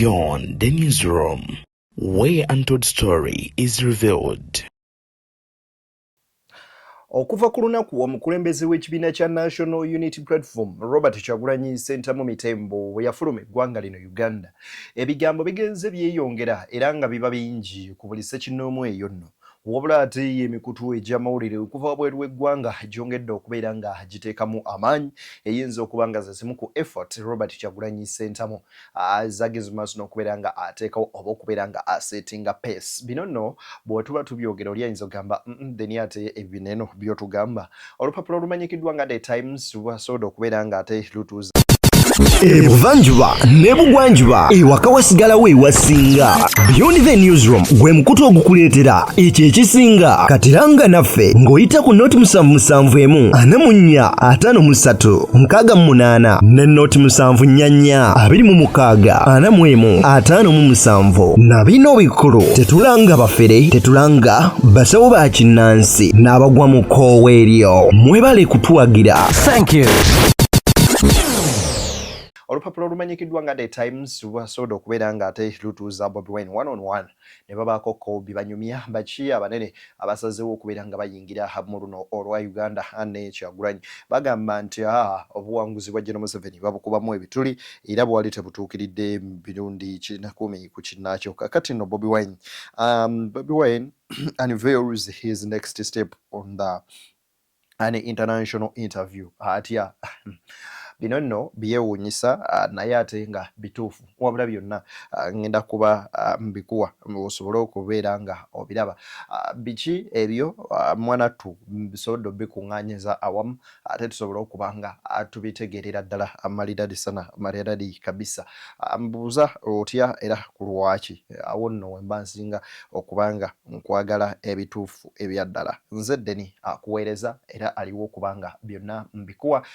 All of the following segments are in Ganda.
Beyond the newsroom, where untold story is revealed. Okuva ku lunaku omukulembeze w'ekibiina kya National Unity Platform Robert Kyagulanyi Ssentamu Mitembo bwe yafuluma eggwanga lino Uganda, ebigambo bigenze byeyongera era nga biba bingi ku buli ssekinnoomu eyo nno. Wabula ate emikutu egy'amawulire okuva wabweru w'eggwanga gyongedde okubeera nga giteekamu amaanyi eyinza okuba nga ze zimu ku effort Robert Kyagulanyi Ssentamu zageze mu maaso n'okubeera nga ateekawo oba okubeera nga asetinga pace. Bino nno bwe tuba tubyogera oli ayinza okugamba deni ate ebineno by'otugamba. Olupapula olumanyikiddwa nga The Times lwasobola okubeera nga ate lutuuza Ebuvanjuba ne bugwanjuba ewaka wasigalawo ewasinga. Beyond the newsroom gwe mukutu ogukuleetera ekyo ekisinga katiranga naffe ng'oyita ku noti 771 44 53 ne noti 744 26 45 na bino bikulu tetulanga bafere tetulanga basawo ba kinnansi n'abagwa mu koowa eryo mwebale kutuwagira. Thank you. Olupapula olumanyikiddwa nga The Times lwasobola okubeera nga ate lutuuza Bobi Wine 1-on-1 ne babaako ko bibanyumya baki abanene abasazeewo okubeera nga bayingira mu luno olwa Uganda ne Kyagulanyi. Bagamba nti obuwanguzi bwa General Museveni babukubamu ebituli era bwali tebutuukiridde birundi 10 ku kinnaakyo. Kakati nno Bobi Wine unveils his next step on an international interview. Atya bino nno byewuunyisa naye ate nga bituufu wabula byonna ngenda kuba mbikuwa osobole okubeera nga obiraba. Biki ebyo mwanattu bisobodde obikuŋŋaanyiza awamu ate tusobole okuba nga tubitegeerera ddala amalidadi sana malidadi kabisa. Mbuuza otya era ku lwaki awo nno wemba nsinga okuba nga nkwagala ebituufu ebya ddala. Nze Deni akuweereza era aliwo okuba nga byonna mbikuwa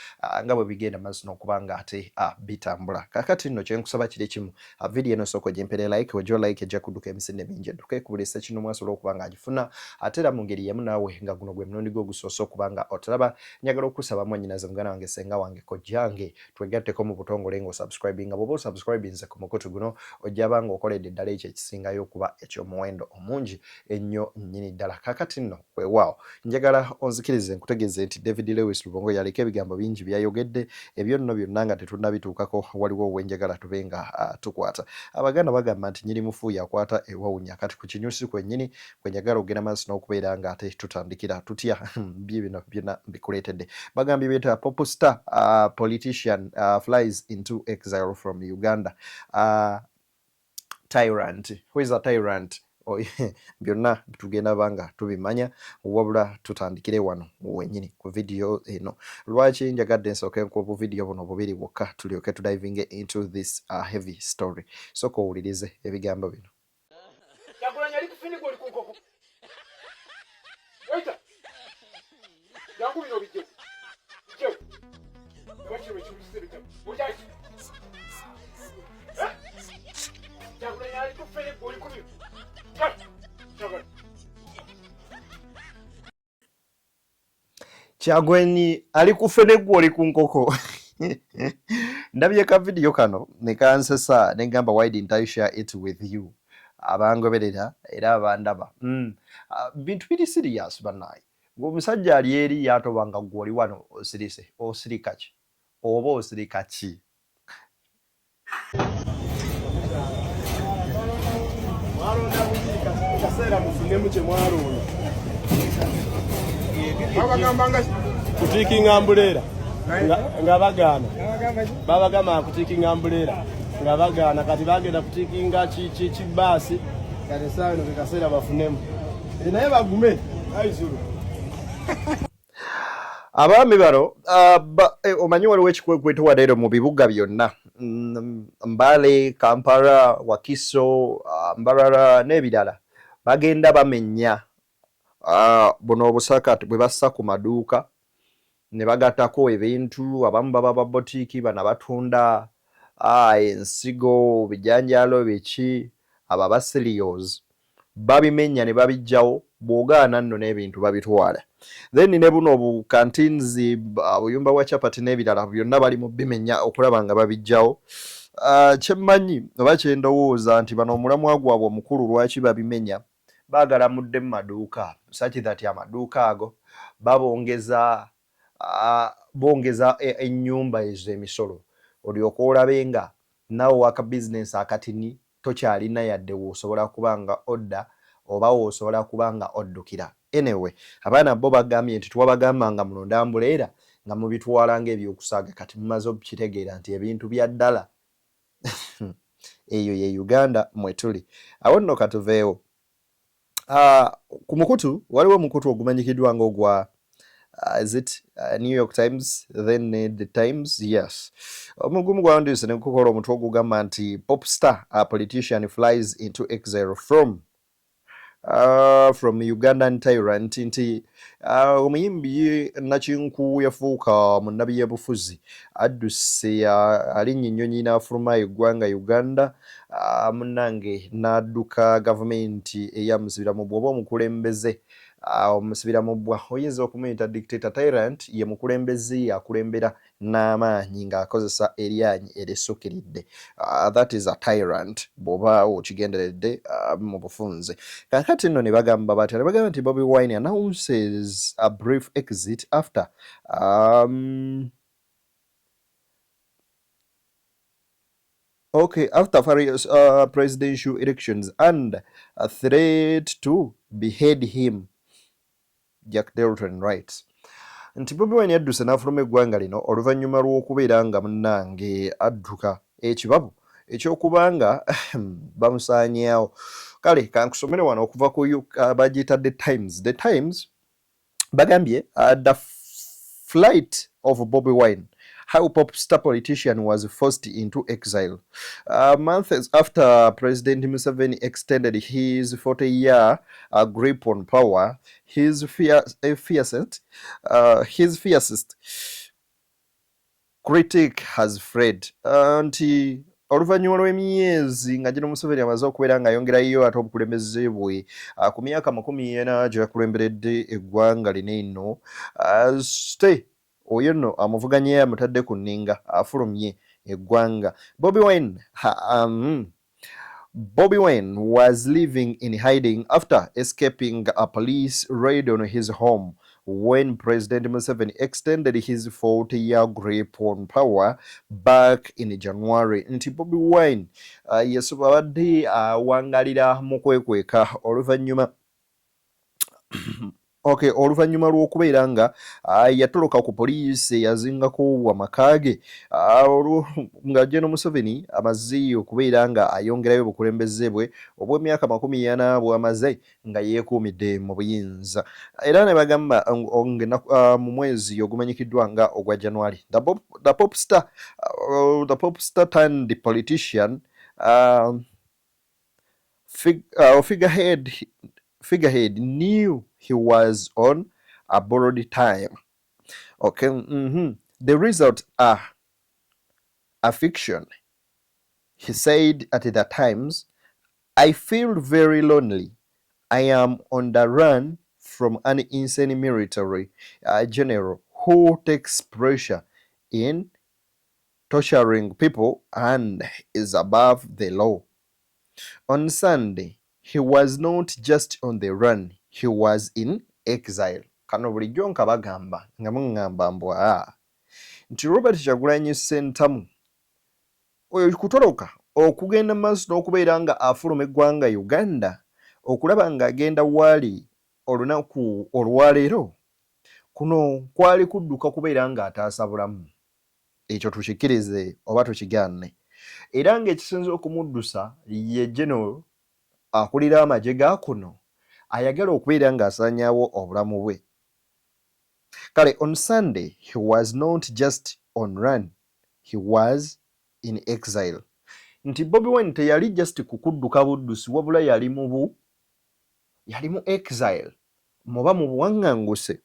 nga bwe bigenda maaso n'okuba nga ate bitambula. Kakati nno kyenkusaba kiri kimu, video eno sooka ogimpere like, wejjo like ejja kudduka emisinde mingi edduke ku buli ssekinnoomu asobola okuba nga agifuna ate era mu ngeri yemu naawe nga guno gwe mulundi gwo gusoose okuba nga otulaba. Njagala okusaba mwannyinaze muganda wange senga wange kojjange twegatteko mu butongole ng'osubscribinga. Bw'oba osubscribinze ku mukutu guno ojja banga okoledde ddala ekyo ekisingayo okuba eky'omuwendo omungi ennyo nnyini ddala. Kakati nno weewaawo njagala onzikirize nkutegeeze nti David Lewis Lubongo yaliko ebigambo bingi byayogedde ebyo nno byonna nga tetunnabituukako waliwo wenjagala tube nga tukwata. Abaganda bagamba nti nyiri mufu yakwata ewawunya. Kati ku kinyusi kwennyini kwe njagala ogenda maaso n'okubeera nga ate tutandikira tutya bino byonna bikuleetedde. Bagambye beeta pop star politician flies into exile from Uganda. Tyrant. Who is a tyrant? Byonna tugenda banga tubimanya wabula tutandikire wano wennyini ku video eno. Lwaki njagadde nsooke ku video buno bubiri bwokka tulyoke to diving into this heavy story. Sooka owulirize ebigambo bino. Kyagulanyi ali kufini goli kunkoko. Waita. Yangu bino bijjo. Bijjo. Wachi wechimusebe kya. Wachi. Kyagulanyi ali kufini goli kunkoko. Kyagulanyi ali kufene gwoli ku nkoko. Ndabye ka video kano ne kansesa ne ngamba why didn't I share it with you. Abangoberera era abandaba. Bintu biri serious banayi. Ng'omusajja ali eri yatobanga gwoli wano osirise osirika ki oba osirika ki. Kutikinga ambulera nga bagaana babagamba kutikinga ambulera nga bagaana kati bagenda kutikinga kibaasi kati saa eno kaseera bafunemu naye bagume ayizulu. Abaami bano omanyi waliwo ekikwekweto leero mu bibuga byonna Mbale, Kampala, Wakiso, Mbarara n'ebirala bagenda bamenya buno obusakati bwe bassa ku maduuka ne bagattako ebintu. Abamu baba ba botiiki bana batunda ensigo bijanjalo biki aba ba cereals babimenya ne babijjawo bw'ogaana nno n'ebintu babitwala. Then ne buno obu canteens buyumba wa chapati n'ebirala byonna bali mu bimenya okulaba nga babijjawo. kyemmanyi oba kyendowooza nti bano omulamwa gwabwe omukulu lwaki babimenya baagala mudde mu maduuka such that amaduuka ago babongeza bongeza ennyumba ezo emisolo olyoka olabe nga naawe waka bizinesi akatini tokyalina yadde woosobola kuba nga odda oba woosobola kuba nga oddukira. Anyway, abaana bo bagambye nti twabagambanga muno ndambuleera nga mubitwala ng'ebyokusaaga kati mumaze okukitegeera nti ebintu bya ddala eyo ye Uganda mwe tuli. Awo nno katuveewo. Ku mukutu waliwo omukutu ogumanyikiddwa ng'ogwa is it New York Times, then the Times, yes. Omugumu gwandiise ne gukola omutwe ogugamba nti pop star, a politician flies into exile from Ugandan tyrant nti omuyimbi Nakinku yafuuka munnabi y'ebufuzi adduse alinnya ennyonyi n'afuluma eggwanga Uganda munnange n'adduka gavumenti eyamusibiramu bw'oba omukulembeze omusibiramu bwa oyinza okumuyita dictator tyrant ye mukulembeze akulembera n'amaanyi ng'akozesa eryanyi erissukiridde. That is a tyrant bw'oba okigenderedde mu bufunze. Kakati nno ne bagamba batya, ne bagamba nti Bobi Wine announces a brief exit after after various presidential elections and a threat to behead him. Jack Delton writes nti Bobi Wine yadduse n'afuluma eggwanga lino oluvannyuma lw'okubeera nga munnange adduka ekibabu ekyokuba nga bamusaanyawo. Kale kankusomere wano okuva ku bagiyita The Times. The Times bagambye the flight of Bobi Wine, how pop star politician was forced into exile. Months after President Museveni extended his 40-year grip on power, his fiercest critic has fled. Nti oluvannyuma lw'emyezi nga gino Museveni amaze okubeera ng'ayongerayo ate obukulembeze bwe ku myaka 40 gye yakulemberedde eggwanga lino eno oyo nno amuvuganye amutadde ku nninga afulumye eggwanga. Bobi Wine was living in hiding after escaping a police raid on his home when President Museveni extended his 40-year grip on power back in January. Nti Bobi Wine abadde awangalira mu kwekweka oluvannyuma oluvannyuma lw'okubeera nga yatoloka ku poliisi eyazingako amaka ge nga General Museveni amaze okubeera nga ayongerayo obukulembeze bwe obw'emyaka 40 bw'amaze nga yeekuumidde mu buyinza. Era ne bagamba mu mwezi ogumanyikiddwa nga ogwa January, the pop star turned politician figurehead knew he was on a borrowed time. The results are a fiction. He said at the Times, I feel very lonely. I am on the run from an insane military general who takes pressure in torturing people and is above the law. On Sunday, he was not just on the run, he was in exile. Kano bulijjo nkabagamba nga muŋŋamba mbwa nti Robert Kyagulanyi Ssentamu oyo kutoloka okugenda mu maaso n'okubeera nga afuluma eggwanga Uganda okulaba ng'agenda waali olunaku olwaleero kuno kwali kudduka kubeera ng'ataasa bulamu. Ekyo tukikkirize oba tukigaane. Era ng'ekisinza okumuddusa ye General akulira amagye ga kuno ayagala okubeera ng'asaanyaawo obulamu bwe. Kale on Sunday he was not just on run, he was in exile. Nti Bobi Wine teyali just kukudduka buddusi wabula yali mu exile, muba mu buwaŋŋanguse.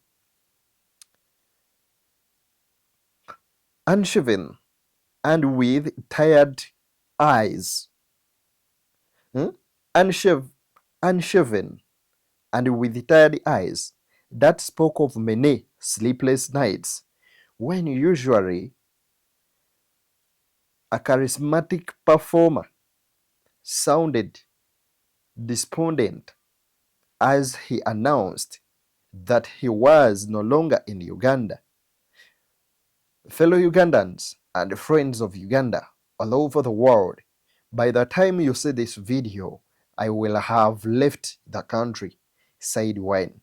Unshaven and with tired eyes. Unshaven and with tired eyes that spoke of many sleepless nights when usually a charismatic performer, sounded despondent as he announced that he was no longer in Uganda. Fellow Ugandans and friends of Uganda all over the world, by the time you see this video, I will have left the country, said Wine,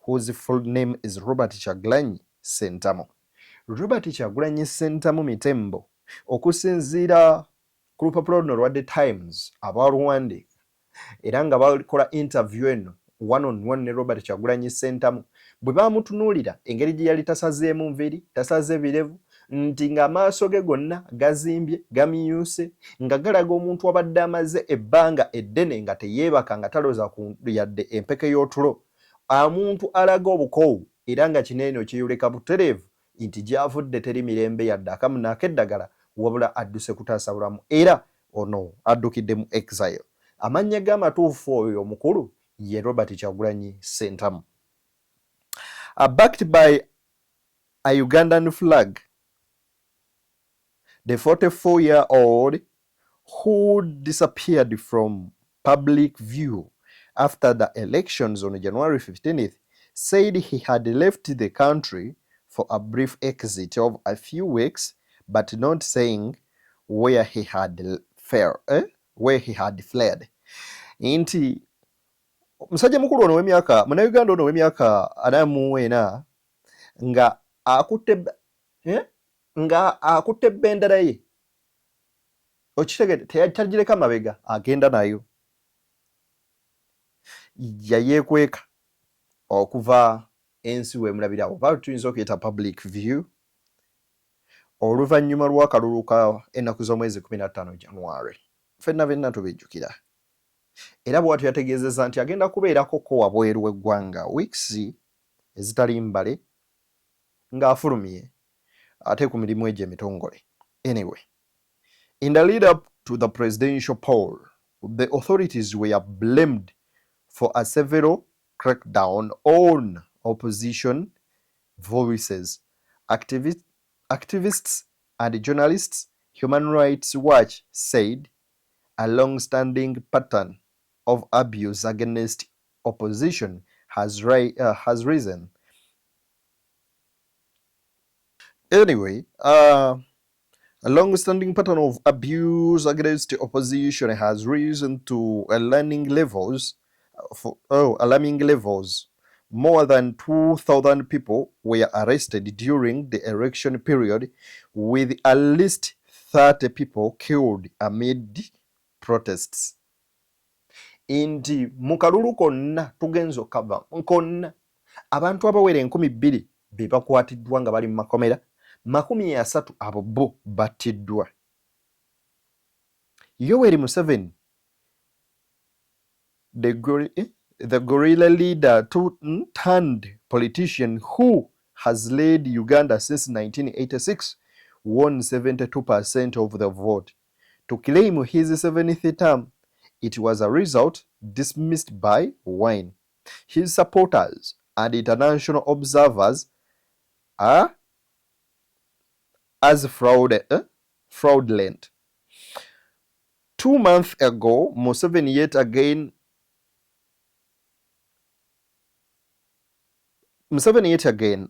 whose full name is Robert Kyagulanyi Ssentamu. Robert Kyagulanyi Ssentamu Mitembo, okusinziira ku lupapula luno lwa The Times abalwandiika era nga bakola interview eno one on one ne Robert Kyagulanyi Ssentamu, bwe bamutunuulira engeri gye yali tasazeemu nviiri, tasaze birevu, nti ng'amaaso ge gonna gazimbye, gamyuse, nga galaga omuntu abadde amaze ebbanga eddene nga teyeebaka, nga talooza ku yadde empeke y'otulo, omuntu alaga obukoowu era nga kineeno kiyuleka butereevu nti gy'avudde teri mirembe yadde akamu ak'eddagala, wabula adduse kutaasa bulamu, era ono addukidde mu exile. Amannya g'amatuufu oyo omukulu ye Robert Kyagulanyi Ssentamu. Backed by a Ugandan flag, the 44-year-old who disappeared from public view after the elections on January 15th said he had left the country for a brief exit of a few weeks, but not saying where he had fled. Inti musajja mukulu ono w'emyaka Munnayuganda ono w'emyaka 44 nga akutte bendera ye, okitegedde teyagireka mabega, agenda nayo, yayeekweka okuva ensi w'emulabira oba tuyinza okuyita public view oluvannyuma lw'akalulu ka ennaku z'omwezi 15 January. Ffenna benna tubijjukira. Era bw'atyo yategeezezza nti agenda kubeerako ko wabweru w'eggwanga weeks ezitali mbale ng'afulumye ate ku mirimu egyo emitongole. Anyway, in the lead up to the presidential poll, the authorities were blamed for a severe crackdown on opposition voices. Activists and journalists, Human Rights Watch said a long-standing pattern of abuse against opposition has risen. Anyway, a long-standing pattern of abuse against opposition has risen to alarming levels. More than 2,000 people were arrested during the election period, with at least 30 people killed amid protests. Inti mu kalulu konna tugenza okava nkonna abantu abawera 2,000 be bakwatiddwa nga bali mu makomera, 30 abo bo battiddwa. Yoweri Museveni, the guerrilla leader turned politician who has led Uganda since 1986, won 72% of the vote. To claim his 7th term, it was a result dismissed by Wine. His supporters and international observers are as fraudulent. 2 months ago, Museveni yet again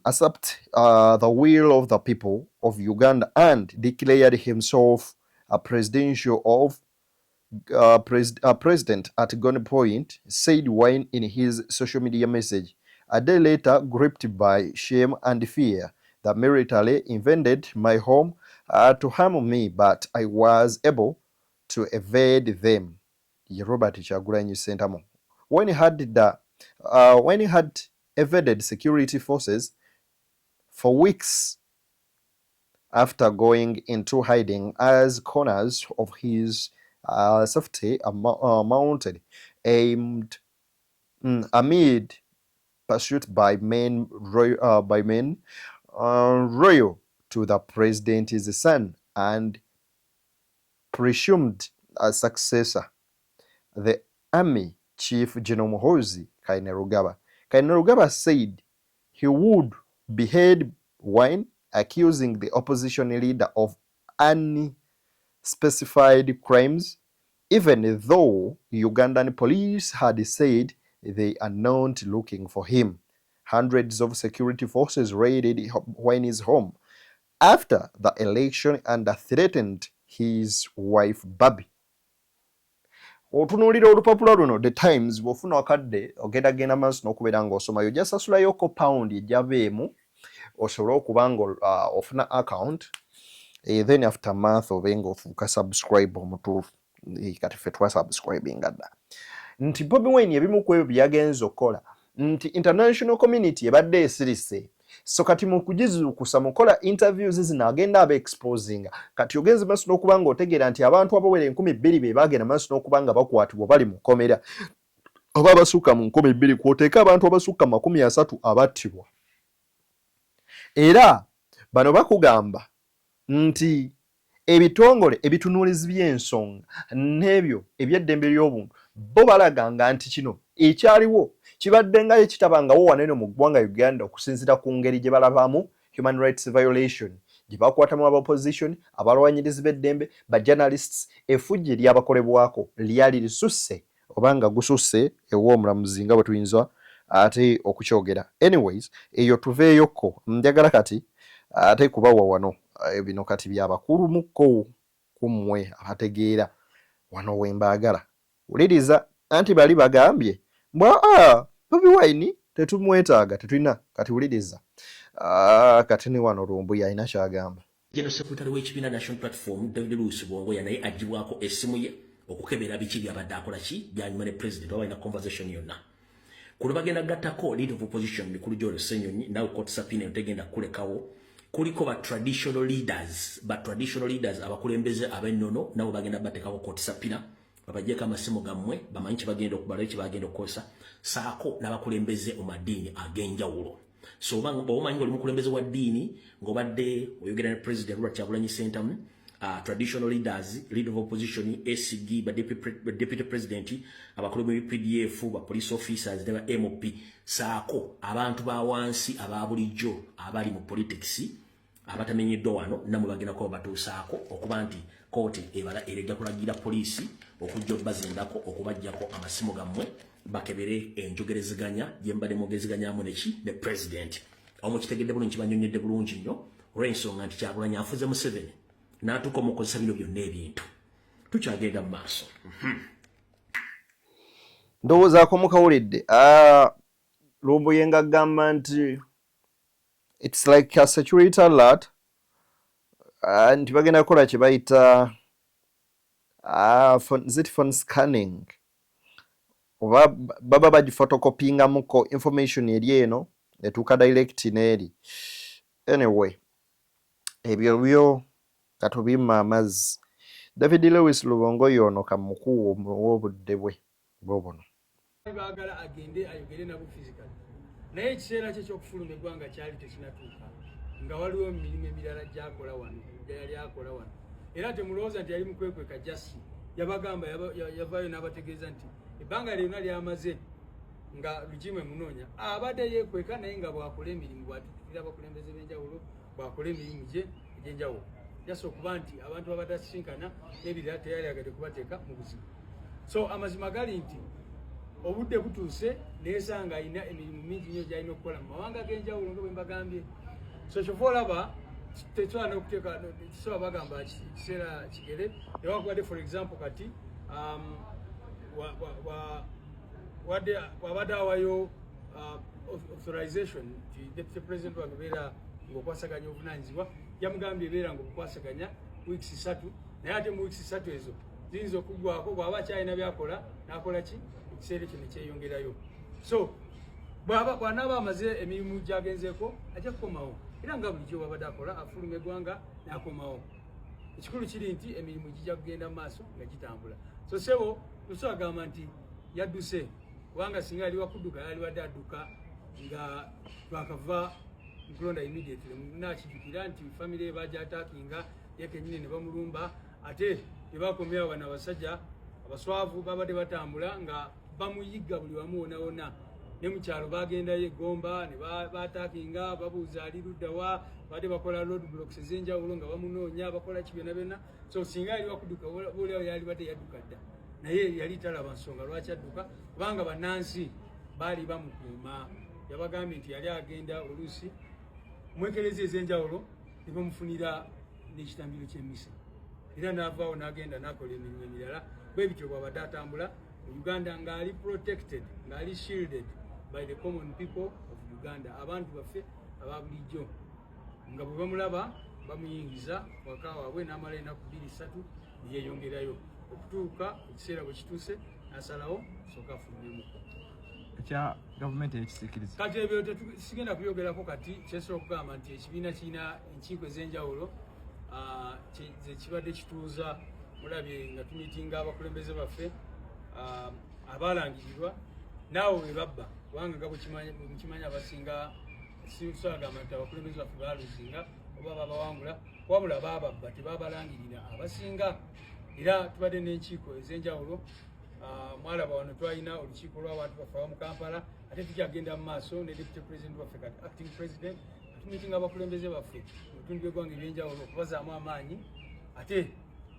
accepted the will of the people of Uganda and declared himself a president at gunpoint, said Wine in his social media message. A day later, gripped by shame and fear, the military invaded my home to harm me, but I was able to evade them. Robert Kyagulanyi Ssentamu. When he had evaded security forces for weeks after going into hiding as corners of his safety mounted, aimed amid pursuit by men royal to the president's son and presumed a successor, the army chief General Muhoozi Kainerugaba. Kainerugaba said he would behead Wine, accusing the opposition leader of specified crimes, even though Ugandan police had said they are not looking for him. Hundreds of security forces raided Wine's home after the election and threatened his wife Bobi. Otunuulira olupapula luno The Times bw'ofuna akadde ogenda maaso n'okubeera ng'osomayo ojja sasulayoko pound ejjabeemu osobola okuba nga ofuna account then after a month obenga ofuuka subscribe omutuufu kati ffe twasubscribinga dda nti Bobi Wine ebimu ku ebyo byagenza okukola nti international community ebadde esirise so kati mu kugizuukusa mukola interviews zino agenda aba exposing kati ogenze maaso n'okuba nga otegeera nti abantu abawera 2,000 be baagenda maaso n'okuba nga bakwatibwa bali mu kkomera oba abasukka mu 2,000 kwoteeka abantu abasukka 30 abattibwa era bano bakugamba nti ebitongole ebitunuulizi by'ensonga n'ebyo eby'eddembe ly'obuntu bo balaganga nti kino ekyaliwo kibadde nga ekitabangawo wanene mu ggwanga Uganda okusinziira ku ngeri gye balabamu human rights violation gye bakwatamu opposition abalwanyirizi b'eddembe ba journalists effujje lyabakolebwako lyali lisusse obanga gususse ew'omulamuzi nga bwe tuyinza ate okukyogera. Anyways eyo tuveeyoko njagala kati ate kubawa wano bino kati byabakulu mukko kummwe abategeera wano wembaagala wuliriza anti bali bagambye mbwa Bobi Wine tetumwetaaga tetulina kati wuliriza kati ne wano lumbu yalina kyagamba. General Secretary w'ekibiina National Platform David Lewis Bwongoya naye agibwako essimu ye okukebera biki byabadde akola ki byanyuma ne president wabaalina conversation yonna kuno bagenda gattako leader of opposition Mikulu Joel Ssenyonyi nawe Court Sapine tegenda kulekawo kuliko ba traditional leaders abakulembeze ab'ennono nabo bagenda batekako Court Sapine babajjeko amasimu gammwe bamanyi kye bagenda okubala kye bagenda okukosa saako n'abakulembeze mu maddiini ag'enjawulo. So omanyi oli mukulembeze wa ddiini ng'obadde oyogera ne president Robert Kyagulanyi Ssentamu traditional leaders, leader of opposition, ACD, deputy president, abakulembeze PDF, ba police officers, ne ba MOP, saako abantu ba wansi ababulijjo abali mu politics abatamenyeddwa wano namwe bagenda ko batuusaako okuba nti kooti ebala erejja kulagira poliisi okujja bazindako okubajjako amasimu gammwe bakebere enjogereziganya gyembadde mugeziganyaamu neki ne president omu kitegedde bulungi banyonyedde bulungi nnyo olw'ensonga nti Kyagulanyi afuze Museveni n'atuuka omukozesa bino byonna ebintu tukyagenda mu maaso. Ndowoozaako mukawulidde lumbu yenga agamba nti it's like a security alert nti bagenda kukola kye bayita phone scanning oba baba bagifotokopingamuko information eri eno etuuka direct n'eri. Anyway ebyo byo katubimma amazzi. David Lewis Lubongo yono kamukuu w'obudde bwe bobono baagala agende ayogere nabo physical naye ekiseera kye ky'okufuluma eggwanga kyali tekinatuuka nga waliwo emirimu emirala gy'akola wano gyali akola wano era temulowooza nti yali mukwekweka jasi yabagamba yavaayo n'abategeeza nti ebbanga lyonna lyamaze nga lugimu emunoonya abadde yeekweka naye nga bwakola emirimu bwatuukirira abakulembeze b'enjawulo bwakola emirimu gye egy'enjawulo jasa okuba nti abantu babatasinkana n'ebirala teyali agadde kubateeka mu buzibu. So amazima gali nti obudde butuuse neesanga alina emirimu mingi nnyo gy'alina okukola mu mawanga g'enjawulo nga bwe mbagambye. So kyova olaba tesobola n'okuteeka kisobola bagamba kiseera kigere newakubadde for example kati wabadde awayo authorization ti deputy president wabeera ng'okwasaganya obuvunaanyizibwa yamugambye ebeera ng'okukwasaganya weeks 3 naye ate mu weeks 3 ezo ziyinza okuggwako bw'aba akyalina byakola n'akola ki ekiseera ekyo ne kyeyongerayo. So bw'anaaba amaze emirimu gy'agenzeeko ajja kukomawo era nga bulijjo bw'abadde akola afuluma eggwanga n'akomawo. Ekikulu kiri nti emirimu gijja kugenda mu maaso nga gitambula. So sebo tusobola gamba nti yadduse kubanga singa yali wakudduka yali wadde adduka nga twakava kulonda immediately nakijjukira nti family bajja attackinga yekennyini ne bamulumba ate tebakomyawo bano abasajja abaswavu babadde batambula nga bamuyigga buli wamu wona wona ne mu kyalo bagendayo eggomba ne bataakinga babuuza ali ludda wa badde bakola road blocks ez'enjawulo nga bamunoonya bakola ki byonna byonna so singa yali wakudduka boolyawo yali badde yadduka dda naye yali talaba nsonga lwaki adduka kubanga bannansi baali bamukuuma yabagambye nti yali agenda oluusi mwekerezi ez'enjawulo ne bamufunira n'ekitambiro ky'emmisa era n'avaawo n'agenda n'akola emirimu emirala bwe bityo bw'abadde atambula mu Uganda ng'ali protected ng'ali shielded by the common people of Uganda abantu baffe aba bulijjo nga bwe bamulaba bamuyingiza waka waabwe n'amala ennaku 2-3 yeeyongerayo okutuuka ekiseera bwe kituuse n'asalawo sooka afulumemuko ekya gavumenti ekisikiriza kati ebyo sigenda kubyogerako kati kyesobola okugamba nti ekibiina kirina enkiiko ez'enjawulo zekibadde kituuza mulabye nga tumitinga abakulembeze baffe abalangirirwa naawe bwe babba kubanga nga bwekimanya abasinga sagamba nti abakulembeze baffe baluzinga oba babawangula wabula bababba tebabalangirira abasinga era tubadde n'enkiiko ez'enjawulo mwalaba wano twalina olukiiko lw'abantu baffe aba mu Kampala ate tukyagenda mu maaso ne deputy president waffe kati acting president tumitinga abakulembeze baffe mu bitundu by'eggwanga eby'enjawulo okubazaamu amaanyi ate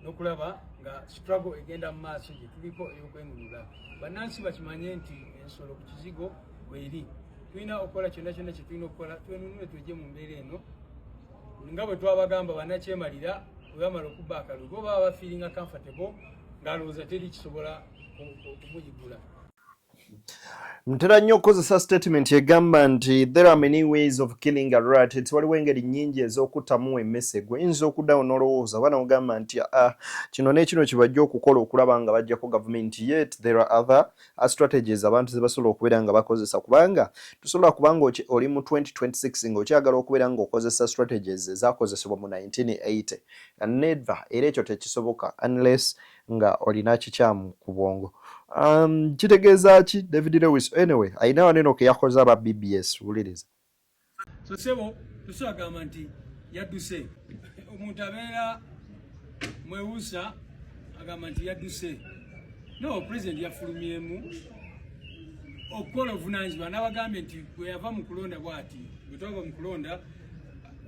n'okulaba nga struggle egenda mu maaso gye tuliko ey'okwenunula bannansi bakimanye nti ensolo ku kizigo bweri tulina okukola kyonna kyonna kye tulina okukola twenunule twejje mu mbeera eno nga bwe twabagamba bannakyemalira bwe bamala okubba akalulu oba baba feelinga comfortable ng'alowooza teri kisobola kumuyigula. Ntera nnyo okukozesa statement egamba nti there are many ways of killing a rat. Waliwo engeri nnyingi ez'okuttamu emmese gwe oyinza okuddawo n'olowooza bana ogamba nti kino n'ekino kibajja okukola okulaba nga bajjako gavumenti, yet there are other strategies abantu ze basobola okubeera nga bakozesa kubanga tusobola kubanga oli mu 2026 ng'okyagala okubeera ng'okozesa strategies ezaakozesebwa mu 1980 never era ekyo tekisoboka unless nga olina kikyamu ku bwongo. Kitegeeza ki David Lewis? Anyway, ayina waneno ke yakoze aba BBS wuliriza. So sebo tusagamba nti yadduse omuntu abeera mwewusa agamba nti yadduse no president yafulumyemu okukola obuvunaanyizibwa n'abagambye nti bwe yava mu kulonda bw'ati bwe twava mu kulonda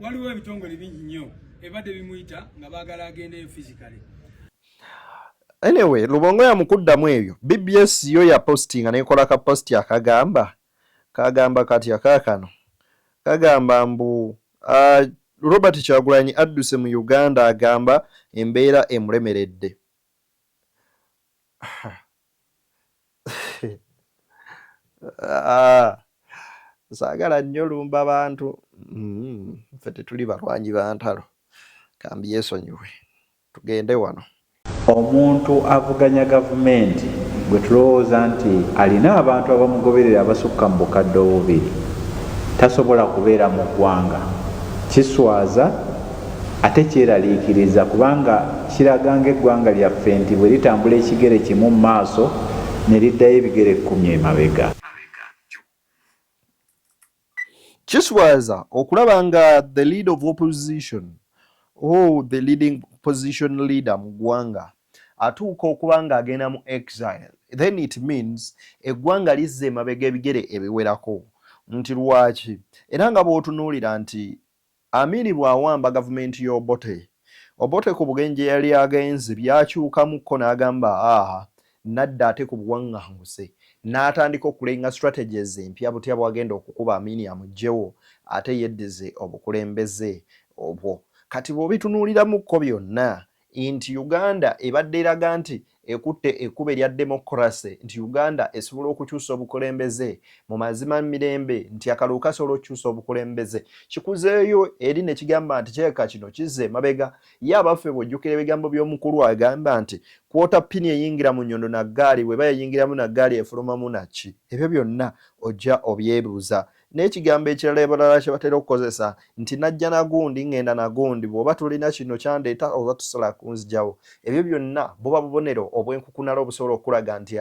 waliwo ebitongole bingi nnyo ebadde bimuyita nga baagala agendeyo physically. Anyway, Lubongo ya mukuddamu ebyo. BBS yo ya posting anekola ka post akagamba kati akakano. Kagamba mbu Robert Kyagulanyi adduse mu Uganda agamba embeera emulemeredde. Saagala nnyo lumba bantu. Ffe tetuli balwanyi ba ntalo. Kambi yeesonyiwe. Tugende wano. Omuntu avuganya gavumenti bwe tulowooza nti alina abantu abamugoberera abasukka mu bukadde obubiri tasobola kubeera mu ggwanga kiswaza ate kyeraliikiriza kubanga kiraga ng'eggwanga lyaffe nti bwe litambula ekigere kimu mu maaso ne liddayo ebigere 10 emabega. Kiswaza okulaba nga the leader of opposition the leading opposition leader mu ggwanga atuuka okuba nga agenda mu exile, then it means eggwanga lizza emabega ebigere ebiwerako. Nti lwaki? Era nga bw'otunuulira nti Amini bw'awamba gavumenti y'Obote, Obote ku bugenje yali agenze byakyukamukko n'agamba nadda ate ku buwaŋŋanguse n'atandika okulenga strategies empya butya bwagenda okukuba Amini amugyewo ate yeddize obukulembeze obwo. Kati bw'obitunuuliramukko byonna nti Uganda ebadde eraga nti ekutte ekkubo erya democracy, nti Uganda esobola okukyusa obukulembeze mu mazima mirembe, nti akalulu kasobola okukyusa obukulembeze, kikuzeeyo eri ne kigamba nti kyeka kino kizze mabega. Ye abaffe bw'ojjukira ebigambo by'omukulu agamba nti kwota pini eyingira mu nnyondo na ggaali bw'eba yayingiramu na ggaali efulumamu naki. Ebyo byonna ojja obyebuuza. N'ekigambo ekirala ebalala kye batera okukozesa nti najja nagundi ngenda nagundi, bw'oba tulina kino kyandeeta oba tusobola kunzigyawo. Ebyo byonna buba bubonero obw'enkukunala obusobola okulaga nti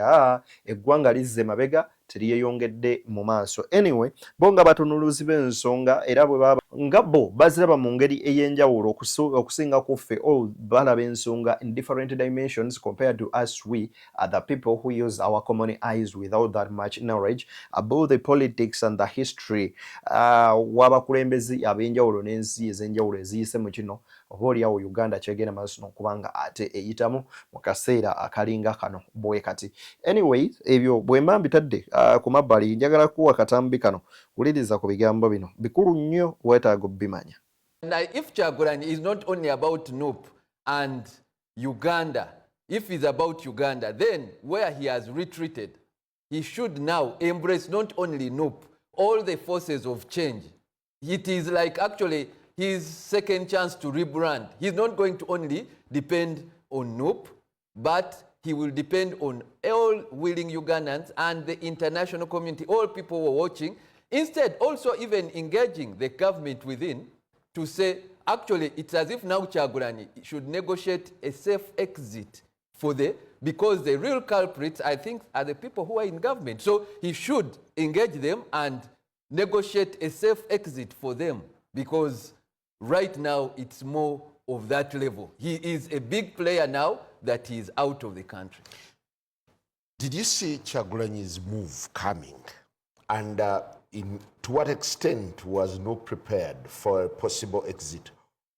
eggwanga lizze mabega teriyeyongedde mu maaso. Anyway, bo nga batunuluzi b'ensonga era bwe baba nga bo baziraba mu ngeri ey'enjawulo okusinga ku ffe balaba ensonga in different dimensions compared to us we are the people who use our common eyes without that much knowledge about the politics and the history w'abakulembezi ab'enjawulo n'ensi ez'enjawulo eziyise mu kino oba oliawo Uganda kyegenda maaso n'okubanga ate eyitamu mu kaseera akalinga kano bwe kati. Anyway, ebyo bwe mba mbitadde ku mabbali njagala kuwa katambi kano wuliriza ku bigambo bino bikulu nnyo weetaaga obbimanya. And if Kyagulanyi is not only about NUP and Uganda, if it's about Uganda, then where he has retreated, he should now embrace not only NUP, all the forces of change. It is like actually his second chance to rebrand. He's not going to only depend on NUP, but he will depend on all willing Ugandans and the international community, all people who are watching. Instead, also even engaging the government within to say, actually, it's as if now Kyagulanyi should negotiate a safe exit for because the real culprits, I think, are the people who are in government. So he should engage them and negotiate a safe exit for them, because right now it's more of that level. He is a big player now that he is out of the country. Did you see Kyagulanyi's move coming? And to what extent was not prepared for a possible exit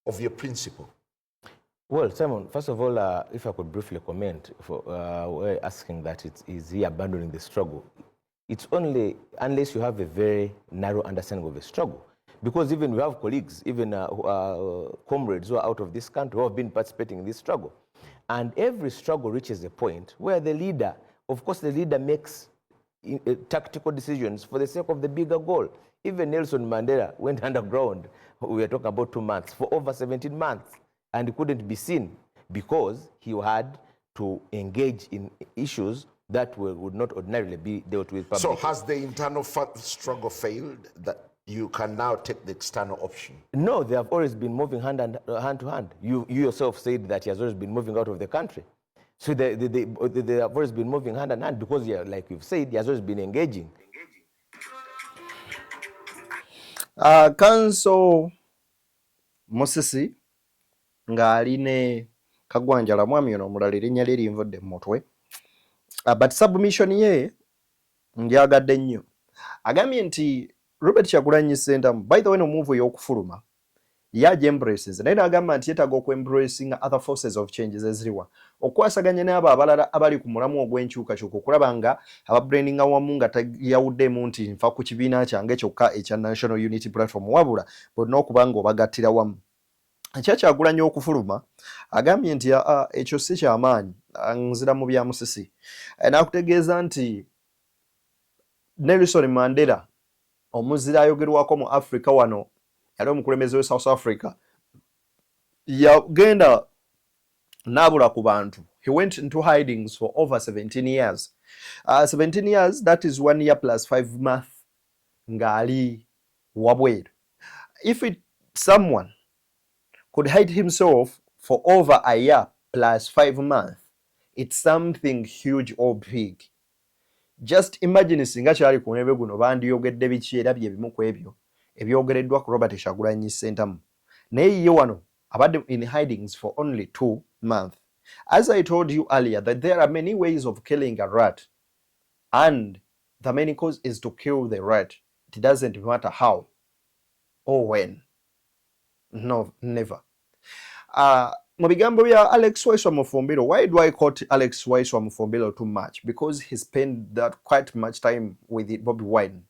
of your principal? Well, Simon, first of all, if I could briefly comment, we're asking that is he abandoning the struggle? It's only unless you have a very narrow understanding of the struggle. Because even we have colleagues, even comrades who are out of this country who have been participating in this struggle. And every struggle reaches a point where the leader, of course, the leader makes tactical decisions for the sake of the bigger goal. Even Nelson Mandela went underground, we are talking about 2 months, for over 17 months, and he couldn't be seen because he had to engage in issues that would not ordinarily be dealt with publicly. So has the internal struggle failed that you can now take the external option? No, they have always been moving hand to hand. You yourself said that he has always been moving out of the country. So they have always been moving hand in hand because, like you've said, he has always been engaging. Kanso Mosisi nga aline kagwanjala mwami ono omulala erinnya lye linvodde mu mutwe. But submission ye ndyagadde nnyo. Agambye nti Robert Kyagulanyi Ssentamu, by the way, no move ey'okufuluma yaje embraces naye n'agamba nti yeetaaga okwe-embracing other forces of change eziriwa okwasaganya n'abo abalala abali ku mulamu ogw'enkyukakyuka okulaba nga ababrandinga wamu nga tayawuddemu nti nfa ku kibiina kyange kyokka ekya National Unity Platform wabula bonna okuba nga obagattira wamu. Kyagulanyi okufuluma agambye nti ekyo si kyamaanyi nzira mu bya Musisi n'akutegeeza nti Nelson Mandela omuzira ayogerwako mu Africa wano yali omukulembeze we South Africa yagenda n'abula ku bantu. He went into hidings for over 17 years. 17 years, that is 1 year plus 5 months nga ali wabweru. If someone could hide himself for over a year plus 5 months, it's something huge or big. Just imagine singa kyali ku ntebe guno bandiyogedde biki era bye bimu ku ebyo ebyogereddwa ku Robert Kyagulanyi Ssentamu. Naye ye wano abadde in hidings for only 2 months. As I told you earlier that there are many ways of killing a rat, and the main cause is to kill the rat. It doesn't matter how or when. No, never. Mu bigambo bya Alex Waiswa Mufumbiro, why do I quote Alex Waiswa Mufumbiro too much? Because he spent that quite much time with Bobi Wine.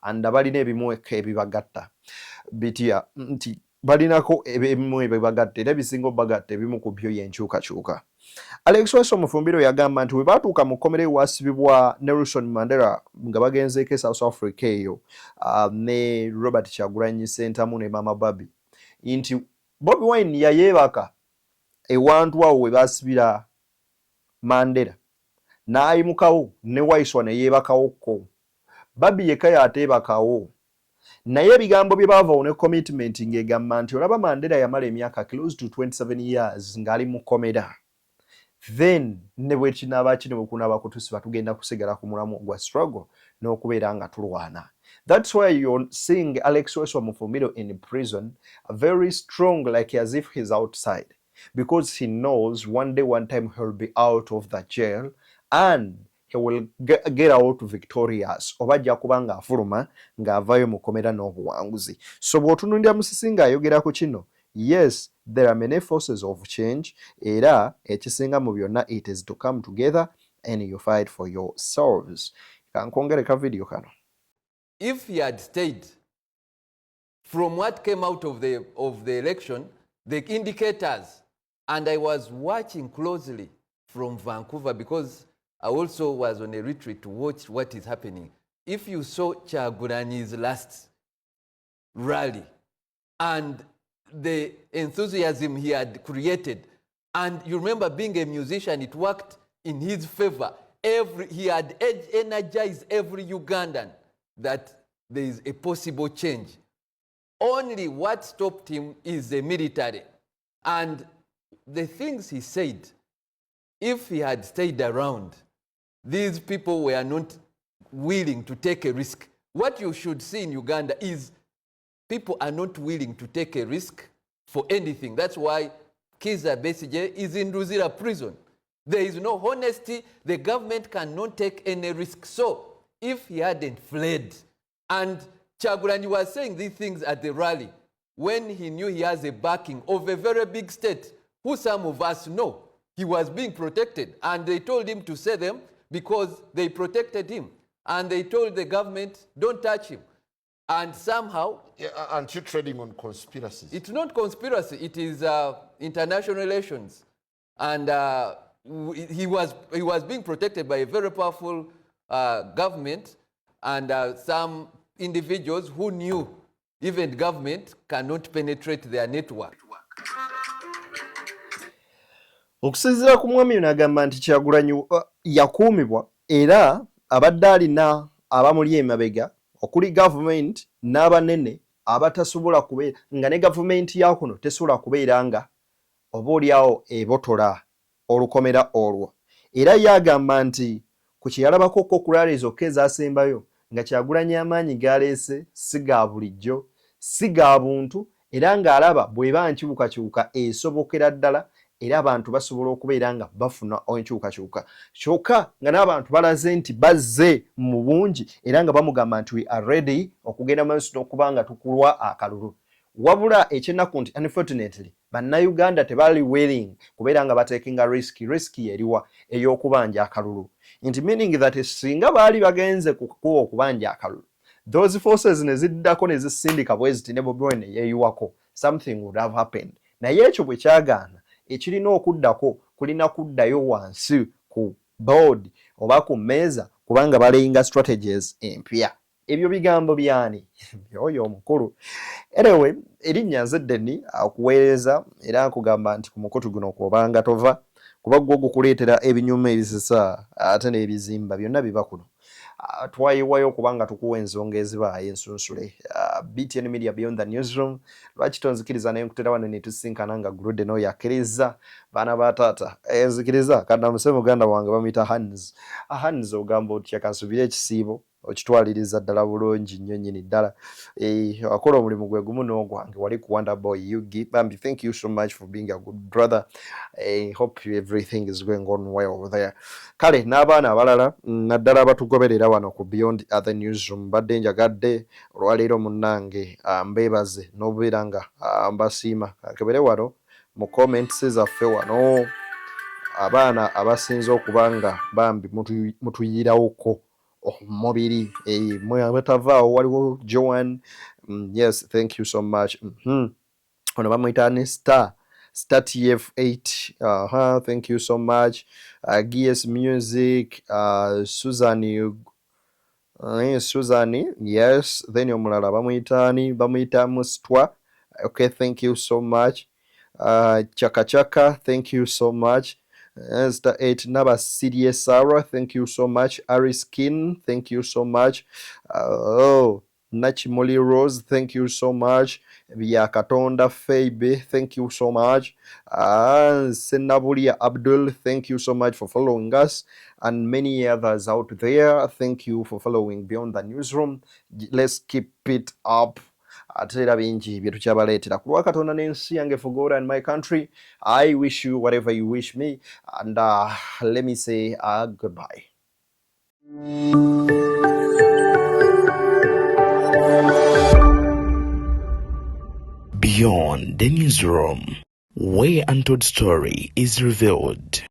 And abalina ebimu ebibagatta bitya nti balinako ebimu ebibagatta era ebisinga bagatta ebimu ku byo yenkyukakyuka. Alex Waiswa Mufumbiro yagamba nti we batuuka mu kkomera ewasibibwa Nelson Mandela nga bagenzeeko South Africa eyo ne Robert Kyagulanyi Ssentamu ne Mama Babi nti Bobi Wine yayeebaka ewantu awo we basibira Mandela n'ayimukawo ne Waiswa ne yeebakawokko. Babi yekka yateebakawo. Naye ebigambo bye baavawo ne commitment ng'egamba nti olaba Mandela yamala emyaka close to 27 years ng'ali mu kkomera. Then ne bwe kinaaba kino bwe kunaaba kutusiba tugenda kusigala ku mulamu gwa struggle n'okubeera nga tulwana. That's why you're seeing Alex Weswamufumiro in prison, very strong, like as if he's outside, because he knows one day, one time he'll be out of the jail and he will get out victorious. Obajja kubanga afuluma ng'avayo mu komera n'obuwanguzi. So bw'otunuulira Musisi ng'ayogerako kino, yes, there are many forces of change, era ekisinga mu byonna it is to come together and you fight for yourselves. Kankwongereka video kano. If he had stayed, from what came out of the election, the indicators, and I was watching closely from Vancouver because I also was on a retreat to watch what is happening. If you saw Kyagulanyi's last rally and the enthusiasm he had created, and you remember being a musician, it worked in his favor. He had energized every Ugandan that there is a possible change. Only what stopped him is the military. And the things he said, if he had stayed around, these people were not willing to take a risk. What you should see in Uganda is people are not willing to take a risk for anything. That's why Kizza Besigye is in Luzira prison. There is no honesty. The government cannot take any risk. So if he hadn't fled, and Kyagulanyi was saying these things at the rally, when he knew he has a backing of a very big state, who some of us know, he was being protected. And they told him to say them because they protected him. And they told the government, don't touch him. And somehow... Yeah, aren't you trading on conspiracies? It's not conspiracy. It is international relations. And he was being protected by a very powerful government, and some individuals who knew even government cannot penetrate their network. Okusinziira ku mwami ono agamba nti Kyagulanyi yakuumibwa era abadde alina abamuli emabega okuli gavumenti n'abanene abatasobola kubeera nga ne gavumenti ya kuno tesobola kubeera nga oboolyawo ebotola olukomera olwo. Era yagamba nti ku kyeyalabako okulala ezokka ezaasembayo nga Kyagulanyi amaanyi galeese si ga bulijjo, si ga buntu, era ng'alaba bw'eba nkyukakyuka esobokera ddala, era abantu basobola okubeera nga bafuna enkyukakyuka. Kyokka nga n'abantu balaze nti bazze mu bungi era nga bamugamba nti we are ready okugenda maaso n'okuba nga tukulwa akalulu. Wabula ekyennaku nti unfortunately bannayuganda tebali willing kubeera nga batekinga riski eriwa ey'okubanja akalulu. Nti meaning that singa baali bagenze kukuwa okubanja akalulu, those forces ne ziddako ne zisindika bwe ziti ne Bobi Wine yeeyiwako, something would have happened. Naye ekyo bwe kyagaana, ekirina okuddako kulina kuddayo wansi ku board oba ku mmeeza kubanga baleyinga strategies empya. Ebyo bigambo byani? Oyo omukulu. Anyway, erinnya Nzeddeni akuweereza era akugamba nti ku mukutu guno kw'obanga tova kuba gwo gukuleetera ebinyuma ebisisa ate n'ebizimba byonna biba kuno. Twayiwayo kubanga tukuwa ensonga ezibaayo ensunsule. BTN Media Beyond the Newsroom. Lwaki tonzikiriza naye nkutera wano ne tusinkana nga Gurude no yakkiriza baana ba taata. Nzikiriza kanamuse muganda wange bamuyita Hans. Hans ogamba otya kansubira ekisiibo okitwaliriza ddala bulungi nnyo nnyini ddala. Akola omulimu gwe gumu n'ogwange wali ku Wonder Boy Yugi. Bambi, thank you so much for being a good brother. Hope everything is going on well over there. Kale n'abaana abalala naddala abatugoberera wano ku Beyond Other Newsroom badde njagadde olwaleero munnange mbeebaze n'obubeera nga mbasiima. Kebere wano mu comments zaffe wano abaana abasinze okuba nga bambi mutuyirawoko omubiri mwe abatavaawo waliwo Joan. Yes, thank you so much. Ono bamuyita ne Star TF8. Thank you so much. GS Music, Suzanne, yes. Then omulala bamuyita Mustwa. Okay, thank you so much. Chaka, thank you so much. Star 8 Naba CDS Sarah, thank you so much. Ariskin, thank you so much. Nachimoli Rose, thank you so much. Bya Katonda Feibe, thank you so much. Senabulia Abdul, thank you so much for following us, and many others out there. Thank you for following Beyond the Newsroom. Let's keep it up. Atera bingi byetu kyabaleetera ku lwa Katonda n'ensi yange for God and my country. I wish you whatever you wish me, and let me say goodbye. Beyond the Newsroom, where untold story is revealed.